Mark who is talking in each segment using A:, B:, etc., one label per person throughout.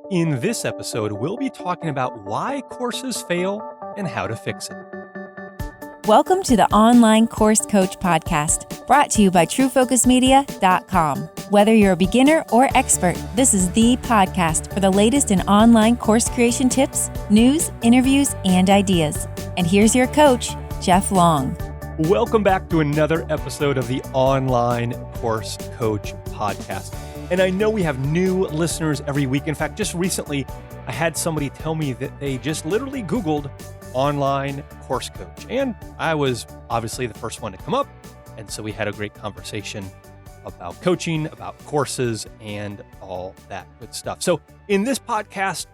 A: In this episode, we'll be talking about why courses fail and how to fix it.
B: Welcome to the Online Course Coach Podcast, brought to you by TrueFocusMedia.com. Whether you're a beginner or expert, this is the podcast for the latest in online course creation tips, news, interviews, and ideas. And here's your coach, Jeff Long.
A: Welcome back to another episode of the Online Course Coach Podcast. And I know we have new listeners every week. In fact, just recently, I had somebody tell me that they just literally Googled online course coach. And I was obviously the first one to come up. And so we had a great conversation about coaching, about courses, and all that good stuff. So in this podcast,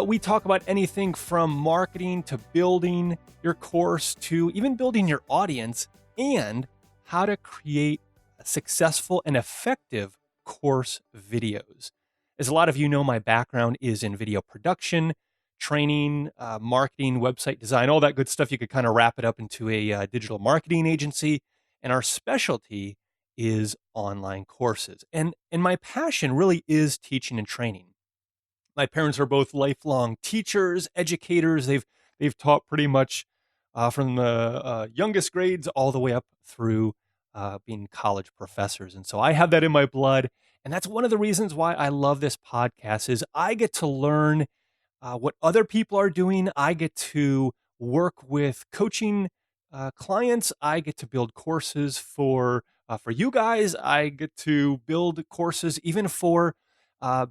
A: we talk about anything from marketing to building your course to even building your audience and how to create successful and effective course videos. As a lot of you know, my background is in video production, training, marketing, website design, all that good stuff. You could kind of wrap it up into a digital marketing agency. And our specialty is online courses. And my passion really is teaching and training. My parents are both lifelong teachers, educators. They've taught pretty much from the youngest grades all the way up through being college professors. And so I have that in my blood. And that's one of the reasons why I love this podcast is I get to learn what other people are doing. I get to work with coaching clients. I get to build courses for you guys. I get to build courses even for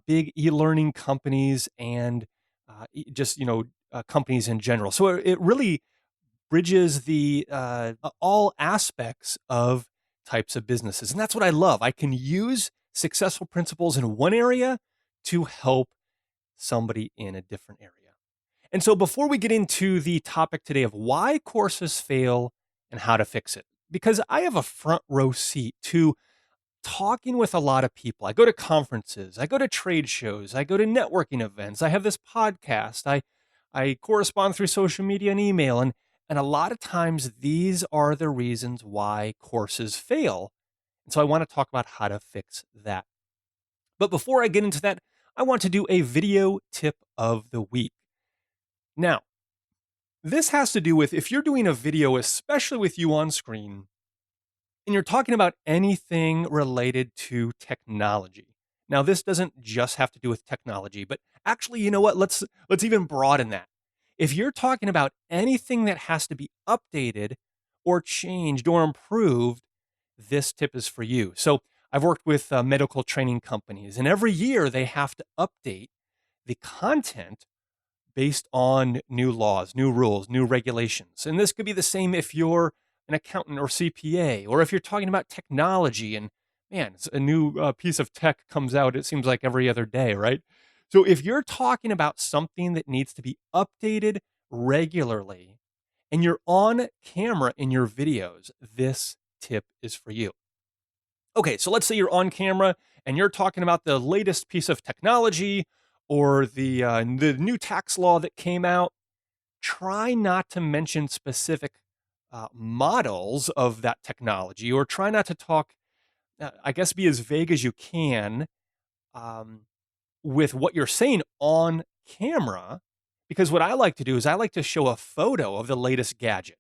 A: big e-learning companies and companies in general. So it really bridges the all aspects of types of businesses. And that's what I love. I can use successful principles in one area to help somebody in a different area. And so before we get into the topic today of why courses fail and how to fix it, because I have a front row seat to talking with a lot of people. I go to conferences, I go to trade shows, I go to networking events, I have this podcast, I correspond through social media and email, and a lot of times these are the reasons why courses fail. And so I want to talk about how to fix that. But before I get into that, I want to do a video tip of the week. Now, this has to do with if you're doing a video, especially with you on screen, and you're talking about anything related to technology. Now, this doesn't just have to do with technology, but actually, you know what? Let's even broaden that. If you're talking about anything that has to be updated or changed or improved, this tip is for you. So I've worked with medical training companies, and every year they have to update the content based on new laws, new rules, new regulations. And this could be the same if you're an accountant or CPA, or if you're talking about technology and man, it's a new piece of tech comes out, it seems like every other day, right? So if you're talking about something that needs to be updated regularly and you're on camera in your videos, this tip is for you. Okay, so let's say you're on camera and you're talking about the latest piece of technology or the new tax law that came out. Try not to mention specific models of that technology, or try not to talk, I guess, be as vague as you can with what you're saying on camera. Because what I like to do is I like to show a photo of the latest gadget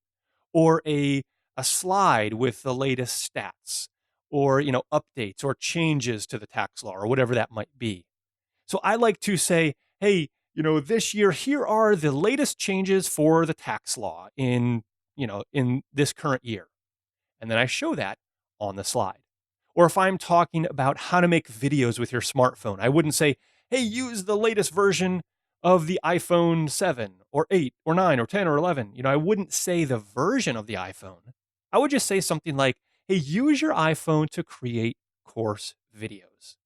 A: or a slide with the latest stats or, updates or changes to the tax law or whatever that might be. So I like to say, hey, this year, here are the latest changes for the tax law in this current year. And then I show that on the slide. Or if I'm talking about how to make videos with your smartphone, I wouldn't say, hey, use the latest version of the iPhone 7 or 8 or 9 or 10 or 11. I wouldn't say the version of the iPhone. I would just say something like, hey, use your iPhone to create course videos.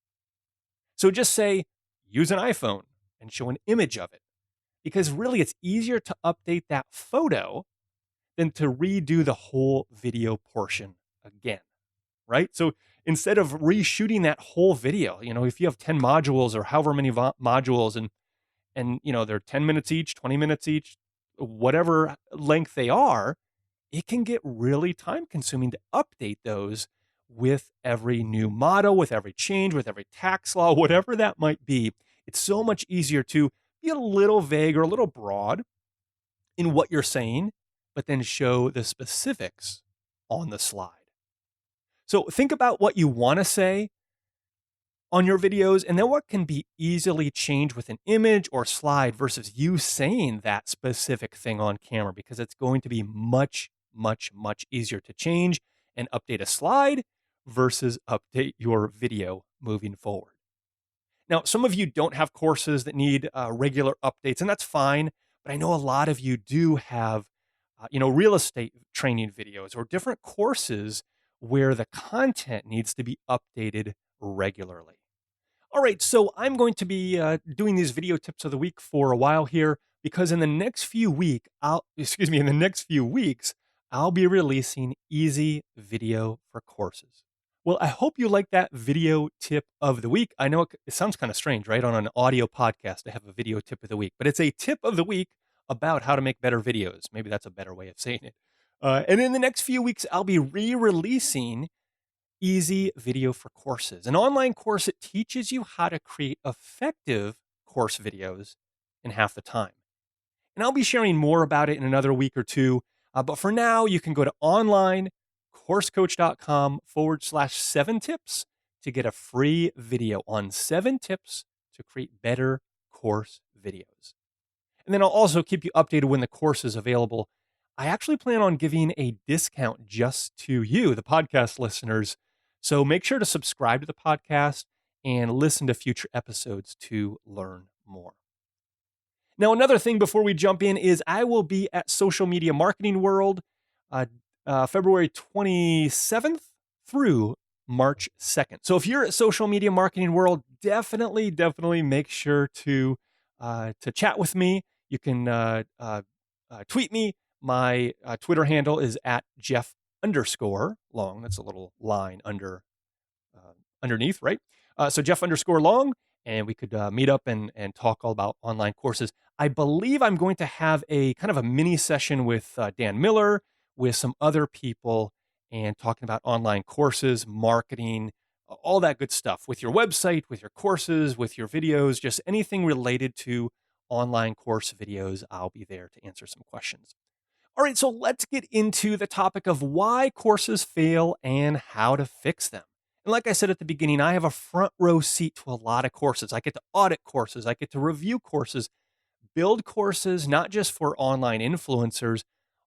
A: So just say, use an iPhone and show an image of it. Because really, it's easier to update that photo than to redo the whole video portion again, right? So instead of reshooting that whole video, if you have 10 modules or however many modules and they're 10 minutes each, 20 minutes each, whatever length they are, it can get really time consuming to update those with every new model, with every change, with every tax law, whatever that might be. It's so much easier to be a little vague or a little broad in what you're saying, but then show the specifics on the slide. So think about what you want to say on your videos and then what can be easily changed with an image or slide versus you saying that specific thing on camera, because it's going to be much, much, much easier to change and update a slide versus update your video moving forward. Now, some of you don't have courses that need regular updates, and that's fine. But I know a lot of you do have, real estate training videos or different courses where the content needs to be updated regularly. All right, so I'm going to be doing these video tips of the week for a while here because in the next few in the next few weeks, I'll be releasing easy video for courses. Well, I hope you like that video tip of the week. I know it sounds kind of strange, right? On an audio podcast to have a video tip of the week, but it's a tip of the week about how to make better videos. Maybe that's a better way of saying it. And in the next few weeks, I'll be re-releasing Easy Video for Courses, an online course that teaches you how to create effective course videos in half the time. And I'll be sharing more about it in another week or two. But for now, you can go to onlinecoursecoach.com/7 tips to get a free video on 7 tips to create better course videos. And then I'll also keep you updated when the course is available. I actually plan on giving a discount just to you, the podcast listeners. So make sure to subscribe to the podcast and listen to future episodes to learn more. Now, another thing before we jump in is I will be at Social Media Marketing World February 27th through March 2nd. So if you're at Social Media Marketing World, definitely make sure to chat with me. You can tweet me. My Twitter handle is at Jeff_Long. That's a little line underneath, right? So Jeff_Long, and we could meet up and talk all about online courses. I believe I'm going to have a kind of a mini session with Dan Miller, with some other people, and talking about online courses, marketing, all that good stuff with your website, with your courses, with your videos, just anything related to online course videos. I'll be there to answer some questions. All right, so let's get into the topic of why courses fail and how to fix them. And like I said at the beginning, I have a front row seat to a lot of courses. I get to audit courses, I get to review courses, build courses, not just for online influencers,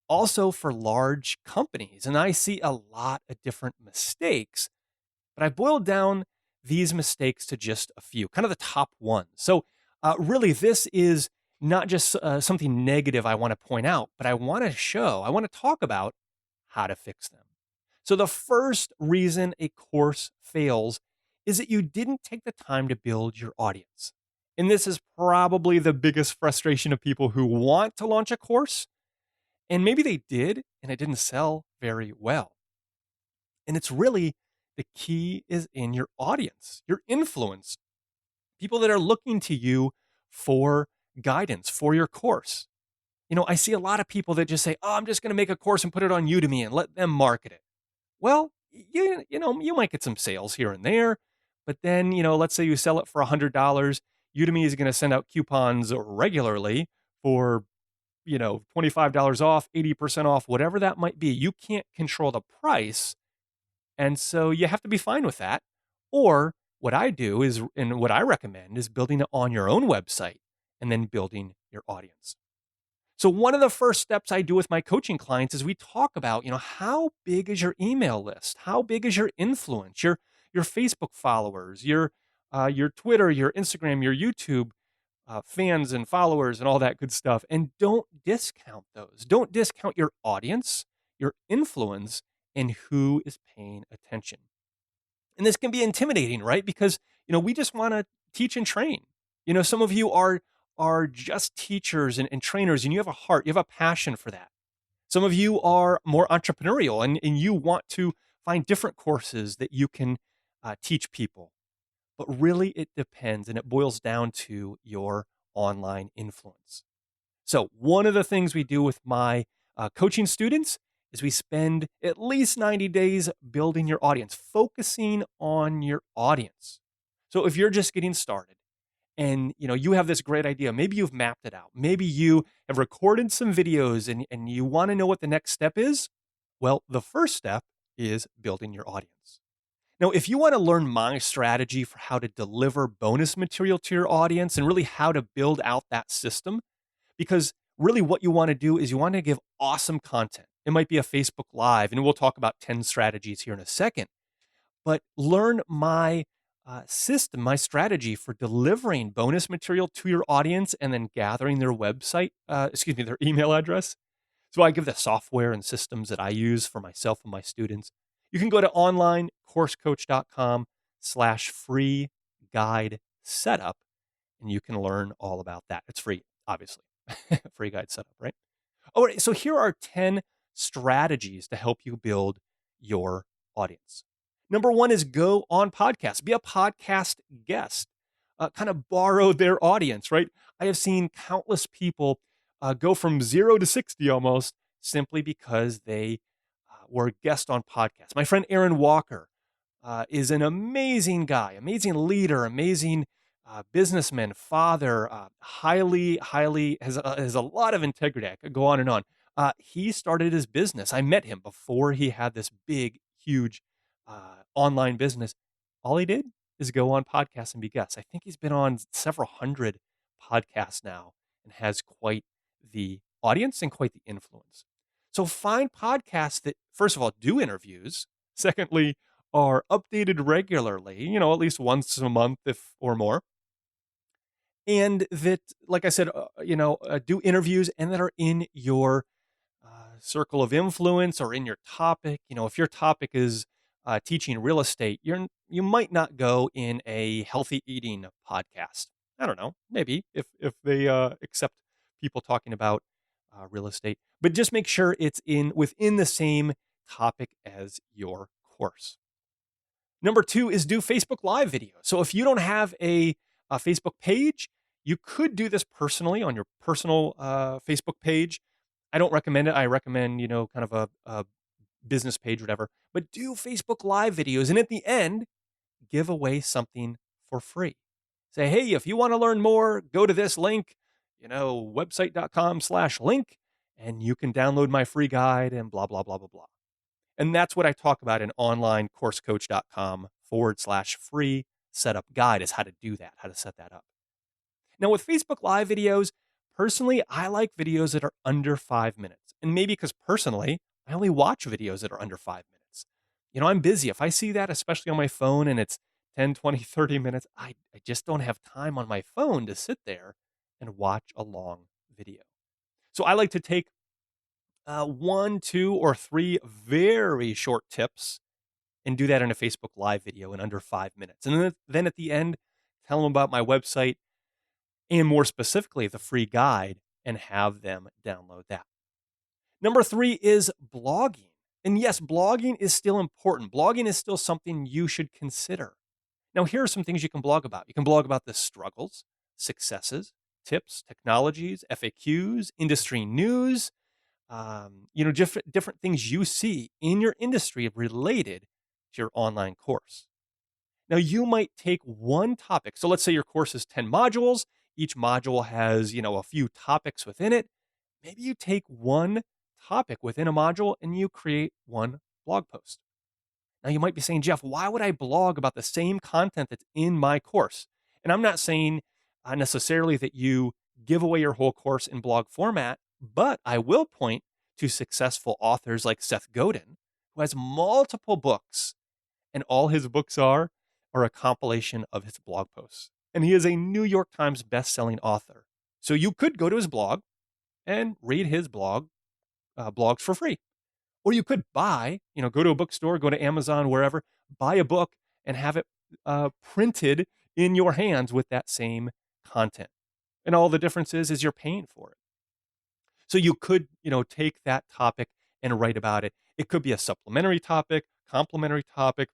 A: also for large companies. And I see a lot of different mistakes, but I boiled down these mistakes to just a few, kind of the top ones. So really, this is not just something negative I want to point out, but I want to talk about how to fix them. So the first reason a course fails is that you didn't take the time to build your audience. And this is probably the biggest frustration of people who want to launch a course, and maybe they did, and it didn't sell very well. And it's really the key is in your audience, your influence, people that are looking to you for guidance for your course. I see a lot of people that just say, "Oh, I'm just going to make a course and put it on Udemy and let them market it." Well, you might get some sales here and there, but then, let's say you sell it for $100, Udemy is going to send out coupons regularly for, $25 off, 80% off, whatever that might be. You can't control the price. And so you have to be fine with that. Or what I do is, and what I recommend is building it on your own website and then building your audience. So one of the first steps I do with my coaching clients is we talk about, how big is your email list? How big is your influence? Your Facebook followers, your Twitter, your Instagram, your YouTube fans and followers and all that good stuff. And don't discount those. Don't discount your audience, your influence, and who is paying attention. And this can be intimidating, right? Because, we just want to teach and train. Some of you are just teachers and trainers, and you have a heart, you have a passion for that. Some of you are more entrepreneurial and you want to find different courses that you can teach people. But really, it depends, and it boils down to your online influence. So one of the things we do with my coaching students is we spend at least 90 days building your audience, focusing on your audience. So if you're just getting started and you have this great idea. Maybe you've mapped it out. Maybe you have recorded some videos and you want to know what the next step is. Well, the first step is building your audience. Now, if you want to learn my strategy for how to deliver bonus material to your audience and really how to build out that system, because really what you want to do is you want to give awesome content. It might be a Facebook Live, and we'll talk about 10 strategies here in a second, but learn my system, my strategy for delivering bonus material to your audience and then gathering their their email address. So I give the software and systems that I use for myself and my students. You can go to onlinecoursecoach.com/free guide setup, and you can learn all about that. It's free, obviously. Free guide setup, right? All right. So here are 10 strategies to help you build your audience. Number one is go on podcasts, be a podcast guest, kind of borrow their audience, right? I have seen countless people go from 0 to 60 almost simply because they were a guest on podcasts. My friend Aaron Walker is an amazing guy, amazing leader, amazing businessman, father, highly has a lot of integrity. I could go on and on. He started his business. I met him before he had this big, huge online business. All he did is go on podcasts and be guests. I think he's been on several hundred podcasts now and has quite the audience and quite the influence. So find podcasts that, first of all, do interviews. Secondly, are updated regularly, at least once a month if or more. And that, like I said, do interviews and that are in your circle of influence or in your topic. If your topic is teaching real estate, you might not go in a healthy eating podcast. I don't know, maybe if they accept people talking about real estate, but just make sure it's within the same topic as your course. Number two is do Facebook Live videos. So if you don't have a Facebook page, you could do this personally on your personal Facebook page. I don't recommend it. I recommend, kind of a business page, whatever. But do Facebook Live videos. And at the end, give away something for free. Say, hey, if you want to learn more, go to this link, website.com/link, and you can download my free guide and blah, blah, blah, blah, blah. And that's what I talk about in onlinecoursecoach.com/free setup guide is how to do that, how to set that up. Now with Facebook Live videos, personally, I like videos that are under 5 minutes. And maybe because personally, I only watch videos that are under 5 minutes. I'm busy. If I see that, especially on my phone, and it's 10, 20, 30 minutes, I just don't have time on my phone to sit there and watch a long video. So I like to take 1, 2, or 3 very short tips and do that in a Facebook Live video in under 5 minutes. And then at the end, tell them about my website and more specifically, the free guide, and have them download that. Number 3 is blogging. And yes, blogging is still important. Blogging is still something you should consider. Now, here are some things you can blog about. You can blog about the struggles, successes, tips, technologies, FAQs, industry news, different things you see in your industry related to your online course. Now, you might take one topic. So let's say your course is 10 modules. Each module has, a few topics within it. Maybe you take one topic within a module and you create one blog post. Now, you might be saying, Jeff, why would I blog about the same content that's in my course? And I'm not saying necessarily that you give away your whole course in blog format, but I will point to successful authors like Seth Godin, who has multiple books, and all his books are a compilation of his blog posts. And he is a New York Times best-selling author. So you could go to his blog and read his blogs for free. Or you could buy, go to a bookstore, go to Amazon, wherever, buy a book and have it printed in your hands with that same content. And all the difference is you're paying for it. So you could, take that topic and write about it. It could be a supplementary topic, complementary topic,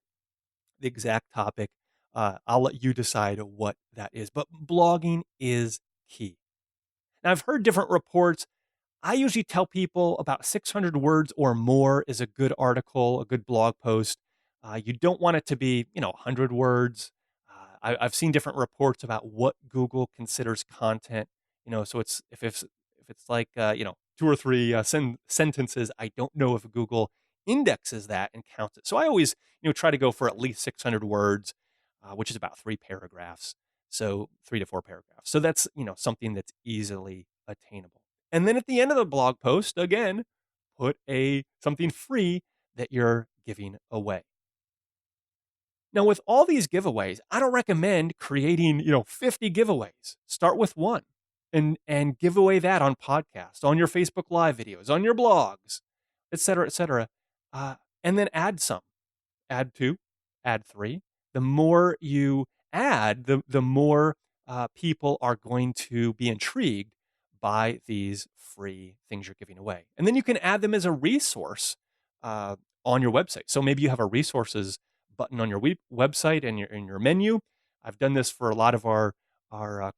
A: the exact topic. I'll let you decide what that is. But blogging is key. Now, I've heard different reports. I usually tell people about 600 words or more is a good article, a good blog post. You don't want it to be, 100 words. I've seen different reports about what Google considers content. So if it's like 2 or 3 sentences, I don't know if Google indexes that and counts it. So I always try to go for at least 600 words, which is about 3 paragraphs. So 3 to 4 paragraphs. So that's something that's easily attainable. And then at the end of the blog post, again, put a something free that you're giving away. Now, with all these giveaways, I don't recommend creating, 50 giveaways. Start with one and give away that on podcasts, on your Facebook Live videos, on your blogs, et cetera, et cetera. And then add some. Add 2, add 3. The more you add, the more people are going to be intrigued by these free things you're giving away. And then you can add them as a resource uh, on your website. So maybe you have a resources button on your website and in your menu. I've done this for a lot of our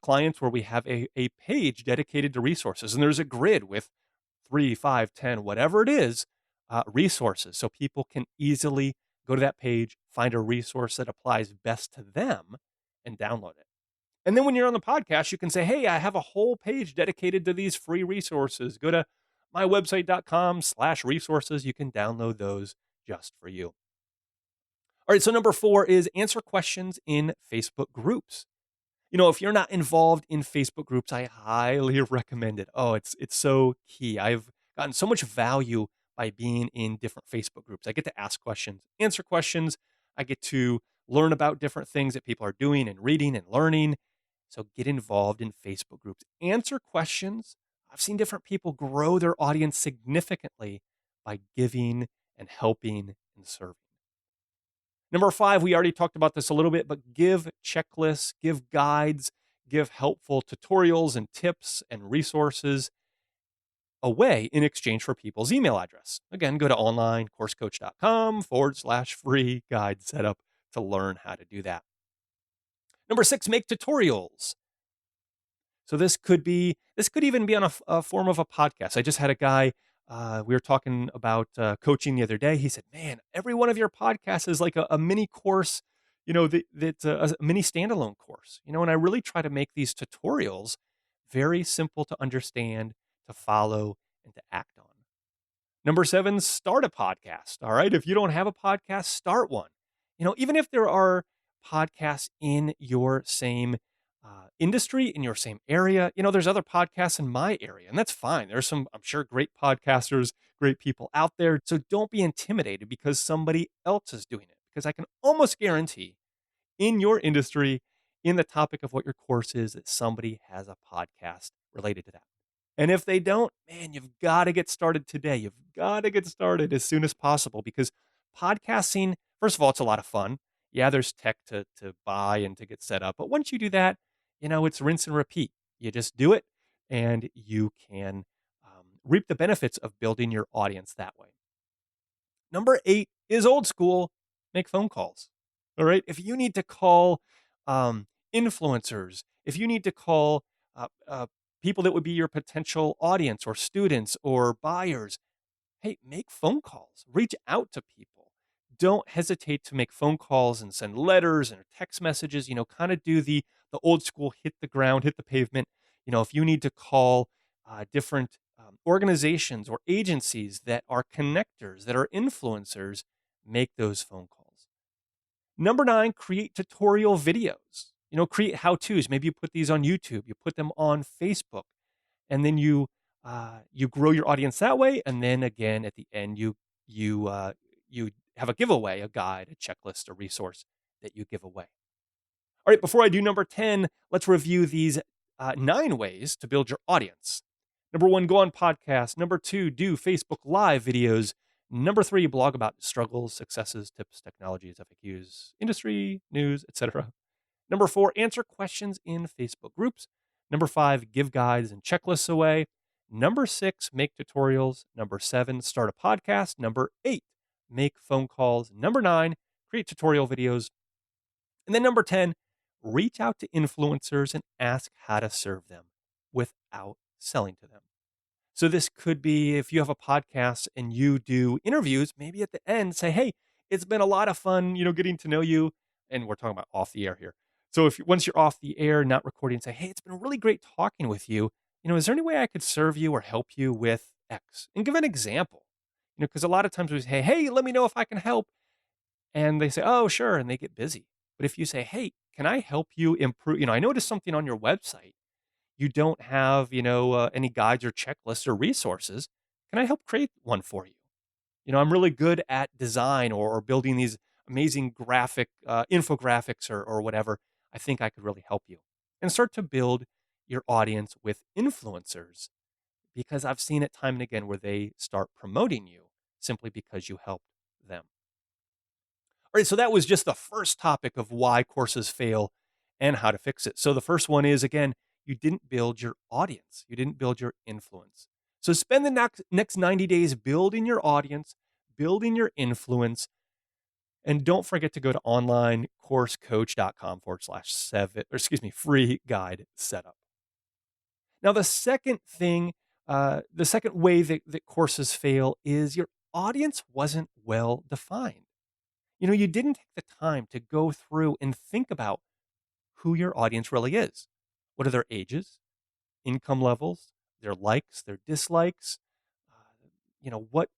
A: clients where we have a page dedicated to resources, and there's a grid with 3, 5, 10, whatever it is, resources. So people can easily go to that page, find a resource that applies best to them, and download it. And then when you're on the podcast, you can say, hey, I have a whole page dedicated to these free resources. Go to mywebsite.com/resources. You can download those just for you. All right, so number 4 is answer questions in Facebook groups. If you're not involved in Facebook groups, I highly recommend it. Oh, it's so key. I've gotten so much value by being in different Facebook groups. I get to ask questions, answer questions. I get to learn about different things that people are doing and reading and learning. So get involved in Facebook groups. Answer questions. I've seen different people grow their audience significantly by giving and helping and serving. Number 5, we already talked about this a little bit, but give checklists, give guides, give helpful tutorials and tips and resources away in exchange for people's email address. Again, go to onlinecoursecoach.com/free guide setup to learn how to do that. Number 6, make tutorials. So this could even be on a form of a podcast. I just had a guy, we were talking about coaching the other day. He said, man, every one of your podcasts is like a mini course, that's a mini standalone course, and I really try to make these tutorials very simple to understand, to follow, and to act on. Number 7, start a podcast. All right. If you don't have a podcast, start one. Even if there are podcasts in your same industry, in your same area, there's other podcasts in my area, and that's fine. There's some, I'm sure, great podcasters, great people out there. So don't be intimidated because somebody else is doing it, because I can almost guarantee in your industry, in the topic of what your course is, that somebody has a podcast related to that. And if they don't, man, you've got to get started today. You've got to get started as soon as possible, because podcasting, first of all, it's a lot of fun. Yeah, there's tech to buy and to get set up. But once you do that, it's rinse and repeat. You just do it and you can reap the benefits of building your audience that way. Number 8 is old school. Make phone calls. All right. If you need to call influencers, if you need to call people that would be your potential audience or students or buyers, hey, make phone calls, reach out to people. Don't hesitate to make phone calls and send letters and text messages, kind of do the old school, hit the ground, hit the pavement. If you need to call different organizations or agencies that are connectors, that are influencers, make those phone calls. Number 9, create tutorial videos. Create how-tos. Maybe you put these on YouTube, you put them on Facebook, and then you grow your audience that way. And then again, at the end, you have a giveaway, a guide, a checklist, a resource that you give away. All right, before I do number 10, let's review these 9 ways to build your audience. Number 1, go on podcasts. Number 2, do Facebook Live videos. Number 3, blog about struggles, successes, tips, technologies, FAQs, industry, news, etc. Number 4, answer questions in Facebook groups. Number 5, give guides and checklists away. Number 6, make tutorials. Number 7, start a podcast. Number 8, make phone calls. Number 9, create tutorial videos. And then number 10, reach out to influencers and ask how to serve them without selling to them. So this could be, if you have a podcast and you do interviews, maybe at the end say, hey, it's been a lot of fun, getting to know you. And we're talking about off the air here. So if once you're off the air, not recording, say, hey, it's been really great talking with you. Is there any way I could serve you or help you with X? And give an example. Because a lot of times we say, hey, let me know if I can help. And they say, oh, sure. And they get busy. But if you say, hey, can I help you improve? I noticed something on your website. You don't have, any guides or checklists or resources. Can I help create one for you? I'm really good at design or building these amazing graphic infographics or whatever. I think I could really help you. And start to build your audience with influencers because I've seen it time and again where they start promoting you simply because you helped them. All right, so that was just the first topic of why courses fail and how to fix it. So the first one is, again, you didn't build your audience. You didn't build your influence. So spend the next 90 days building your audience, building your influence, and don't forget to go to onlinecoursecoach.com/7, or excuse me, free guide setup. Now, the second way that courses fail is your audience wasn't well defined. You didn't take the time to go through and think about who your audience really is. What are their ages, income levels, their likes, their dislikes? What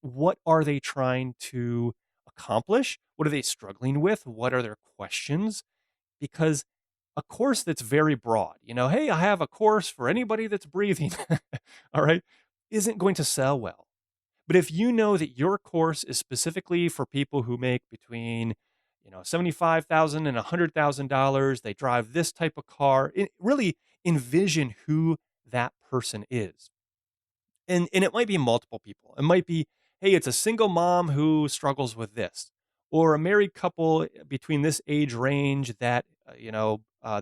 A: are they trying to accomplish? What are they struggling with? What are their questions? Because a course that's very broad, hey, I have a course for anybody that's breathing, all right, isn't going to sell well. But if you know that your course is specifically for people who make between, $75,000 and $100,000, they drive this type of car, really envision who that person is. And it might be multiple people. It might be, hey, it's a single mom who struggles with this, or a married couple between this age range that,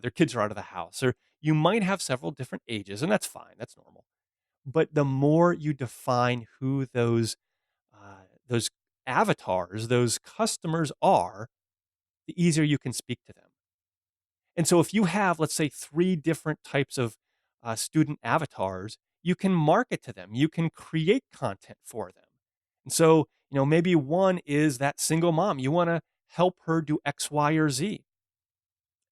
A: their kids are out of the house, or you might have several different ages, and that's fine. That's normal. But the more you define who those avatars, those customers are, the easier you can speak to them. And so if you have, let's say, three different types of student avatars, you can market to them. You can create content for them. And so, maybe one is that single mom. You want to help her do X, Y, or Z.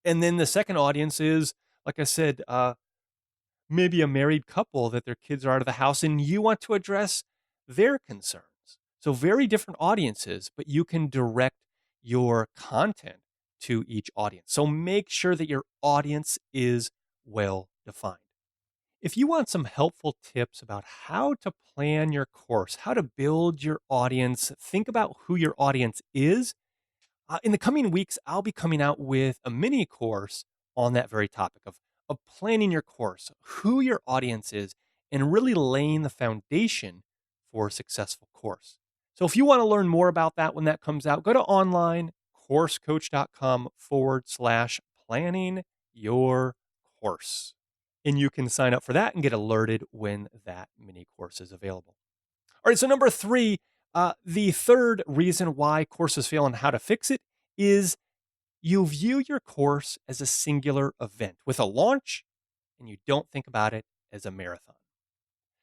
A: And then the second audience is, like I said, maybe a married couple that their kids are out of the house and you want to address their concerns. So very different audiences, but you can direct your content to each audience. So make sure that your audience is well defined. If you want some helpful tips about how to plan your course, how to build your audience, think about who your audience is. In the coming weeks, I'll be coming out with a mini course on that very topic of planning your course, who your audience is, and really laying the foundation for a successful course. So if you want to learn more about that when that comes out, go to onlinecoursecoach.com/planning your course. And you can sign up for that and get alerted when that mini course is available. All right, so number three, the third reason why courses fail and how to fix it is you view your course as a singular event with a launch and you don't think about it as a marathon.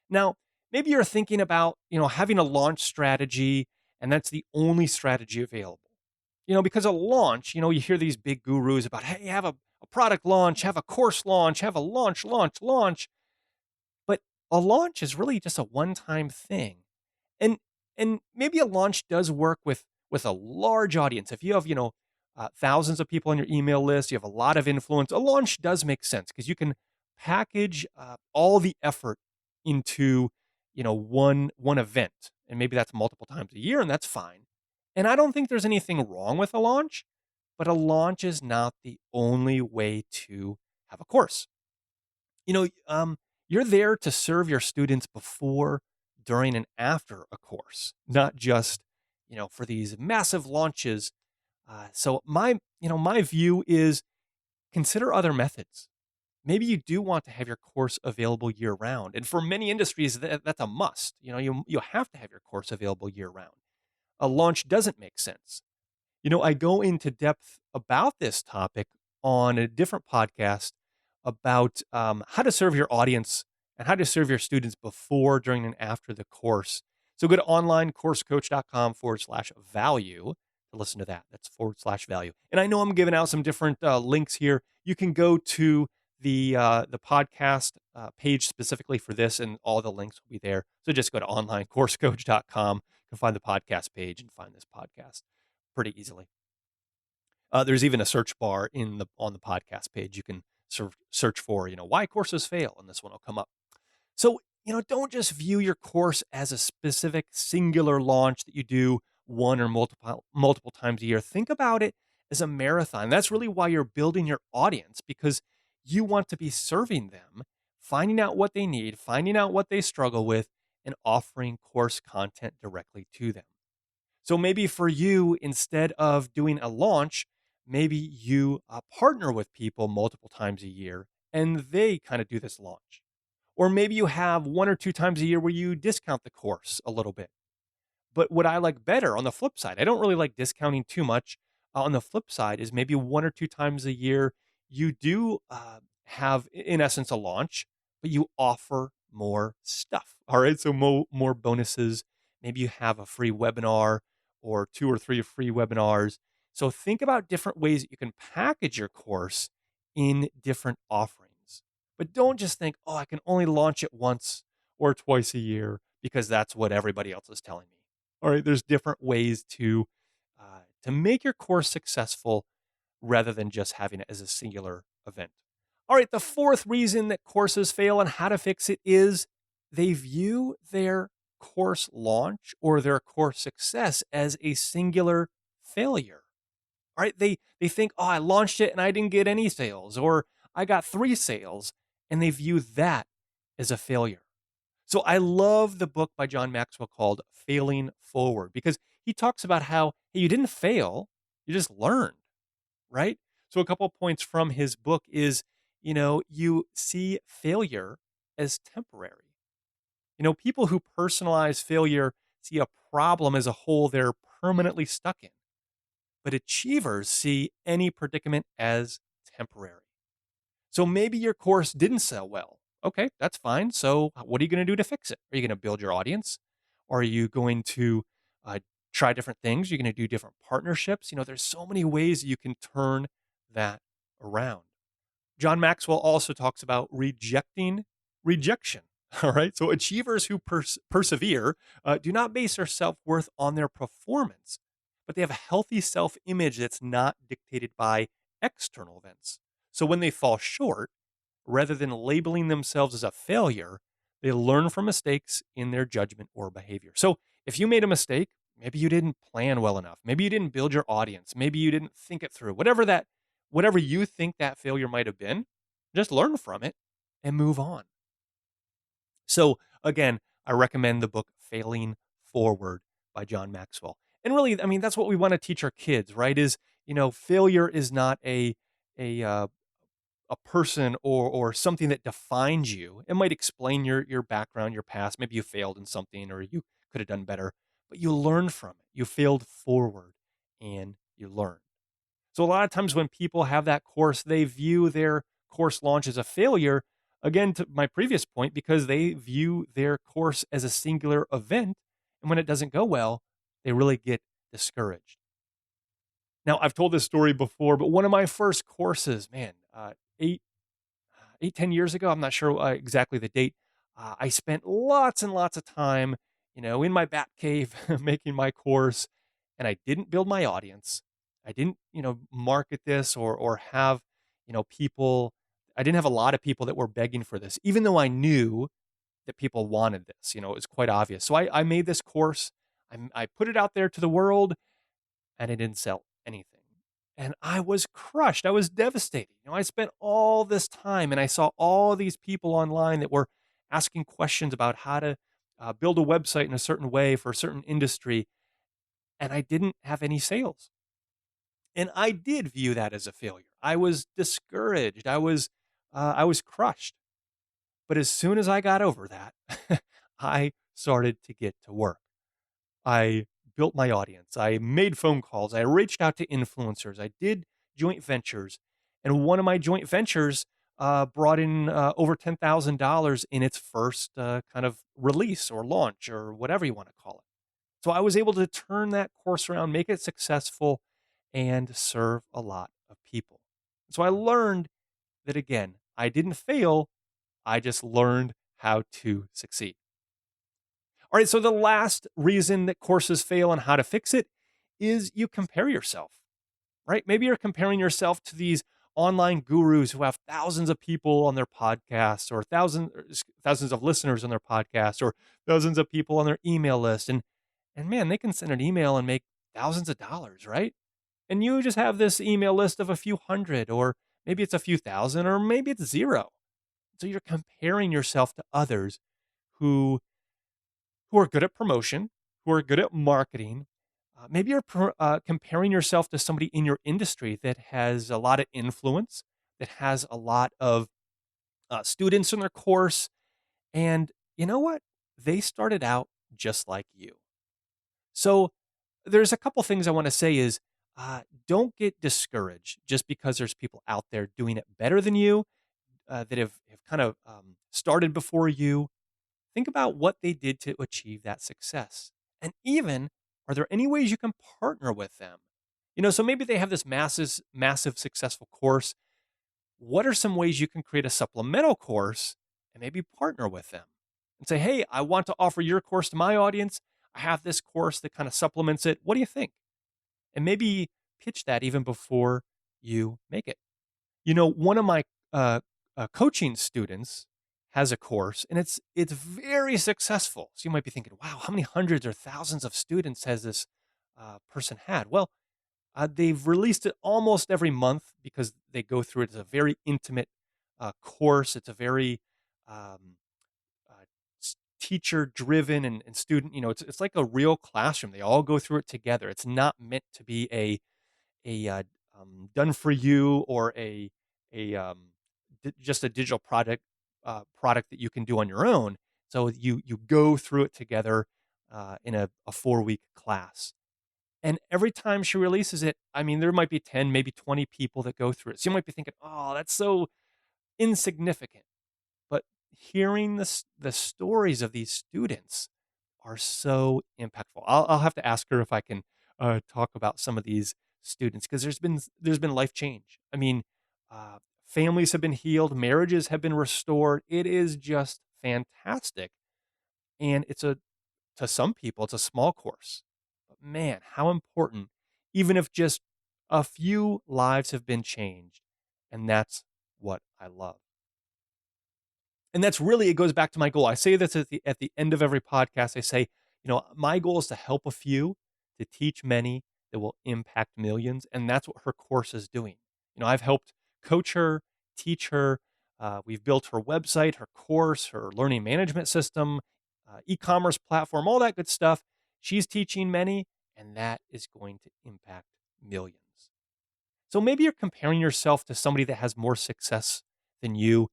A: Now, maybe you're thinking about, having a launch strategy and that's the only strategy available. Because a launch, you hear these big gurus about, hey, have a product launch, have a course launch, have a launch. But a launch is really just a one-time thing. And maybe a launch does work with a large audience. If you have, thousands of people on your email list, you have a lot of influence, a launch does make sense because you can package all the effort into, one event. And maybe that's multiple times a year, and that's fine. And I don't think there's anything wrong with a launch, but a launch is not the only way to have a course. You know, you're there to serve your students before, during, and after a course, not just, for these massive launches. So my view is consider other methods. Maybe you do want to have your course available year round. And for many industries, that's a must. You have to have your course available year round. A launch doesn't make sense. I go into depth about this topic on a different podcast about how to serve your audience and how to serve your students before, during, and after the course. So go to onlinecoursecoach.com/value to to listen to that. That's /value. And I know I'm giving out some different links here. You can go to the podcast page specifically for this, and all the links will be there. So just go to onlinecoursecoach.com. You can find the podcast page and find this podcast pretty easily. There's even a search bar on the podcast page. You can search for, why courses fail, and this one will come up. So, don't just view your course as a specific singular launch that you do one or multiple times a year. Think about it as a marathon. That's really why you're building your audience, because you want to be serving them, finding out what they need, finding out what they struggle with, and offering course content directly to them. So maybe for you, instead of doing a launch, maybe you partner with people multiple times a year and they kind of do this launch. Or maybe you have one or two times a year where you discount the course a little bit. But what I like better on the flip side, I don't really like discounting too much. On the flip side is maybe one or two times a year, you do have, in essence, a launch, but you offer more stuff. All right. So more bonuses. Maybe you have a free webinar or two or three free webinars. So think about different ways that you can package your course in different offerings. But don't just think, oh, I can only launch it once or twice a year because that's what everybody else is telling me. All right, there's different ways to make your course successful rather than just having it as a singular event. All right, the fourth reason that courses fail and how to fix it is they view their course launch or their course success as a singular failure. All right, they think, oh, I launched it and I didn't get any sales, or I got 3 sales, and they view that as a failure. So I love the book by John Maxwell called Failing Forward, because he talks about how, hey, you didn't fail, you just learned, right? So a couple of points from his book is, you see failure as temporary. People who personalize failure see a problem as a hole they're permanently stuck in. But achievers see any predicament as temporary. So maybe your course didn't sell well. Okay, that's fine. So what are you going to do to fix it? Are you going to build your audience? Are you going to uh, try different things? You're going to do different partnerships. There's so many ways you can turn that around. John Maxwell also talks about rejecting rejection. All right. So achievers who persevere do not base their self-worth on their performance, but they have a healthy self-image that's not dictated by external events. So when they fall short, rather than labeling themselves as a failure, they learn from mistakes in their judgment or behavior. So if you made a mistake, maybe you didn't plan well enough, maybe you didn't build your audience, maybe you didn't think it through, whatever you think that failure might have been, just learn from it and move on. So again, I recommend the book Failing Forward by John Maxwell. And really, I mean, that's what we want to teach our kids, right? Is, failure is not a person or something that defines you. It might explain your background, your past. Maybe you failed in something or you could have done better, but you learn from it. You failed forward and you learn. So a lot of times when people have that course, they view their course launch as a failure. Again, to my previous point, because they view their course as a singular event. And when it doesn't go well, they really get discouraged. Now, I've told this story before, but one of my first courses, man, 10 years ago, I'm not sure exactly the date. I spent lots and lots of time, in my bat cave making my course, and I didn't build my audience. I didn't, market this or have, people. I didn't have a lot of people that were begging for this, even though I knew that people wanted this. It was quite obvious. So I made this course. I put it out there to the world, and it didn't sell anything. And I was crushed. I was devastated. I spent all this time and I saw all these people online that were asking questions about how to build a website in a certain way for a certain industry. And I didn't have any sales. And I did view that as a failure. I was discouraged. I was crushed. But as soon as I got over that, I started to get to work. I built my audience. I made phone calls. I reached out to influencers. I did joint ventures. And one of my joint ventures brought in over $10,000 in its first kind of release or launch or whatever you want to call it. So I was able to turn that course around, make it successful, and serve a lot of people. So I learned that, again, I didn't fail. I just learned how to succeed. All right. So the last reason that courses fail and how to fix it is you compare yourself, right? Maybe you're comparing yourself to these online gurus who have thousands of people on their podcasts, or thousands of listeners on their podcast, or thousands of people on their email list. And man, they can send an email and make thousands of dollars, right? And you just have this email list of a few hundred, or maybe it's a few thousand, or maybe it's zero. So you're comparing yourself to others who who are good at promotion, who are good at marketing. Maybe you're comparing yourself to somebody in your industry that has a lot of influence, that has a lot of students in their course. And you know what? They started out just like you. So there's a couple things I want to say is, don't get discouraged just because there's people out there doing it better than you, that have kind of started before you. Think about what they did to achieve that success. And even, are there any ways you can partner with them? So maybe they have this massive successful course. What are some ways you can create a supplemental course and maybe partner with them and say, hey, I want to offer your course to my audience. I have this course that kind of supplements it. What do you think? And maybe pitch that even before you make it. One of my uh, coaching students has a course, and it's very successful. So you might be thinking, wow, how many hundreds or thousands of students has this person had? Well, they've released it almost every month because they go through it. It's a very intimate course. It's a very um, teacher driven and student. It's like a real classroom. They all go through it together. It's not meant to be a done for you, or just a digital product that you can do on your own. So you go through it together in a 4-week class. And every time she releases it, I mean, there might be 10, maybe 20 people that go through it. So you might be thinking, oh, that's so insignificant. But hearing the stories of these students are so impactful. I'll have to ask her if I can talk about some of these students, because there's been life change. I mean, families have been healed, marriages have been restored. It is just fantastic, and to some people it's a small course, but man, how important! Even if just a few lives have been changed, and that's what I love. And that's really, it goes back to my goal. I say this at the end of every podcast. I say, my goal is to help a few, to teach many, that will impact millions. And that's what her course is doing. I've helped coach her, teach her. We've built her website, her course, her learning management system, e-commerce platform, all that good stuff. She's teaching many, and that is going to impact millions. So maybe you're comparing yourself to somebody that has more success than you,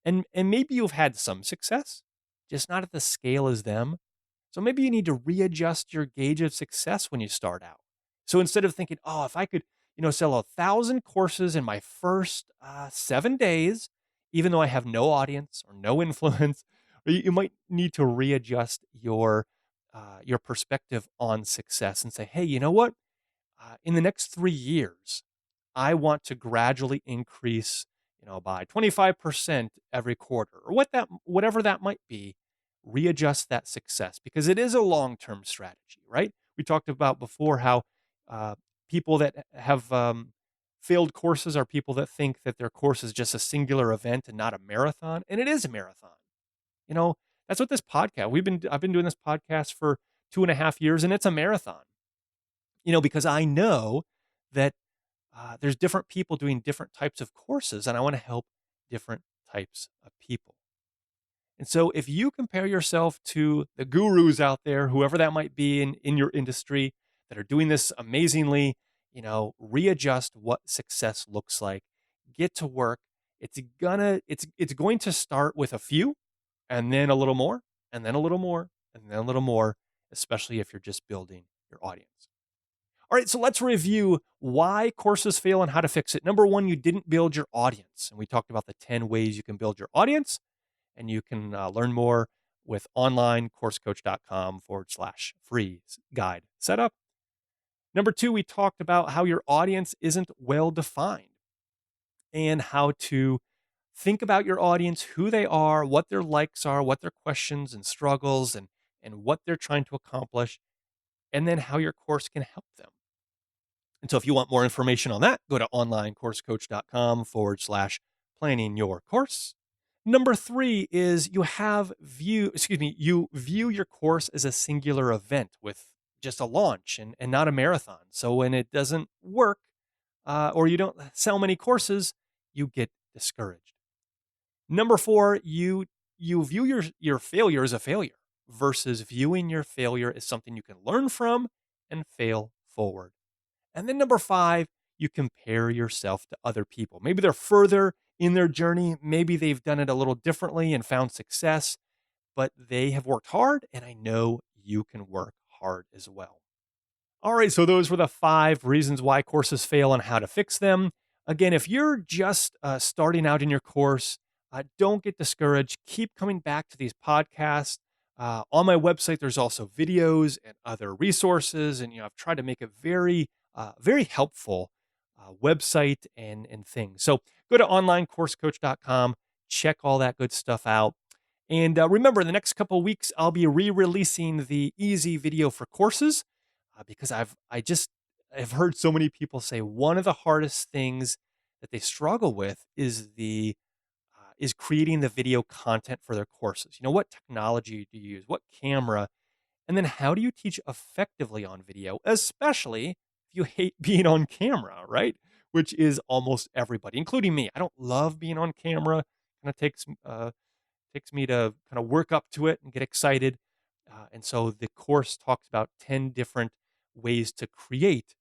A: and maybe you've had some success, just not at the scale as them. So maybe you need to readjust your gauge of success when you start out. So instead of thinking, oh, if I could, sell 1,000 courses in my first 7 days, even though I have no audience or no influence, or you might need to readjust your perspective on success and say, hey, you know what? In the next 3 years, I want to gradually increase, by 25% every quarter, or whatever that might be. Readjust that success, because it is a long-term strategy, right? We talked about before how uh, people that have failed courses are people that think that their course is just a singular event and not a marathon, and it is a marathon. You know, that's what this podcast. I've been doing this podcast for 2.5 years, and it's a marathon. Because I know that there's different people doing different types of courses, and I want to help different types of people. And so if you compare yourself to the gurus out there, whoever that might be in your industry, that are doing this amazingly, readjust what success looks like. Get to work. It's going to start with a few, and then a little more, and then a little more, and then a little more, especially if you're just building your audience. All right, so let's review why courses fail and how to fix it. Number one, you didn't build your audience. And we talked about the 10 ways you can build your audience, and you can learn more with onlinecoursecoach.com/free guide setup. Number 2, we talked about how your audience isn't well defined and how to think about your audience, who they are, what their likes are, what their questions and struggles and what they're trying to accomplish, and then how your course can help them. And so if you want more information on that, go to onlinecoursecoach.com/planning your course. Number 3 is you view your course as a singular event with just a launch and not a marathon. So when it doesn't work, or you don't sell many courses, you get discouraged. Number 4, you view your failure as a failure versus viewing your failure as something you can learn from and fail forward. And then number 5, you compare yourself to other people. Maybe they're further in their journey. Maybe they've done it a little differently and found success, but they have worked hard, and I know you can work hard as well. All right, so those were the 5 reasons why courses fail and how to fix them. Again, if you're just starting out in your course, don't get discouraged. Keep coming back to these podcasts. On my website, there's also videos and other resources, and I've tried to make a very helpful website and things. So go to onlinecoursecoach.com, check all that good stuff out. And remember, in the next couple of weeks, I'll be re-releasing the easy video for courses because I've heard so many people say one of the hardest things that they struggle with is creating the video content for their courses. What technology do you use? What camera? And then how do you teach effectively on video, especially if you hate being on camera, right? Which is almost everybody, including me. I don't love being on camera. Kind of takes me to kind of work up to it and get excited. And so the course talks about 10 different ways to create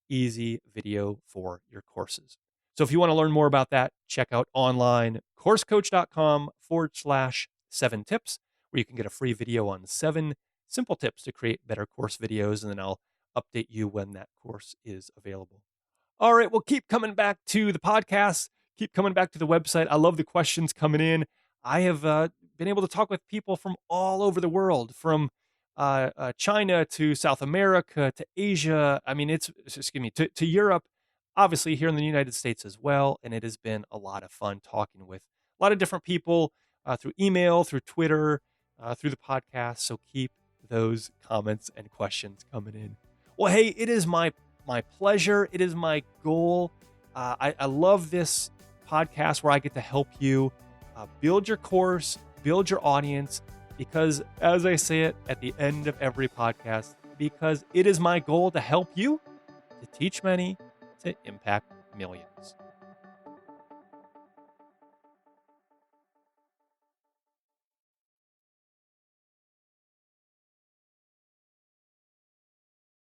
A: easy video for your courses. So if you want to learn more about that, check out onlinecoursecoach.com/7 tips, where you can get a free video on 7 simple tips to create better course videos. And then I'll update you when that course is available. All right. Well, keep coming back to the podcast. Keep coming back to the website. I love the questions coming in. I have been able to talk with people from all over the world, from China to South America to Asia. I mean, to Europe, obviously here in the United States as well. And it has been a lot of fun talking with a lot of different people through email, through Twitter, through the podcast. So keep those comments and questions coming in. Well, hey, it is my pleasure. It is my goal. I love this podcast where I get to help you build your course, build your audience, because as I say it at the end of every podcast, because it is my goal to help you to teach many, to impact millions.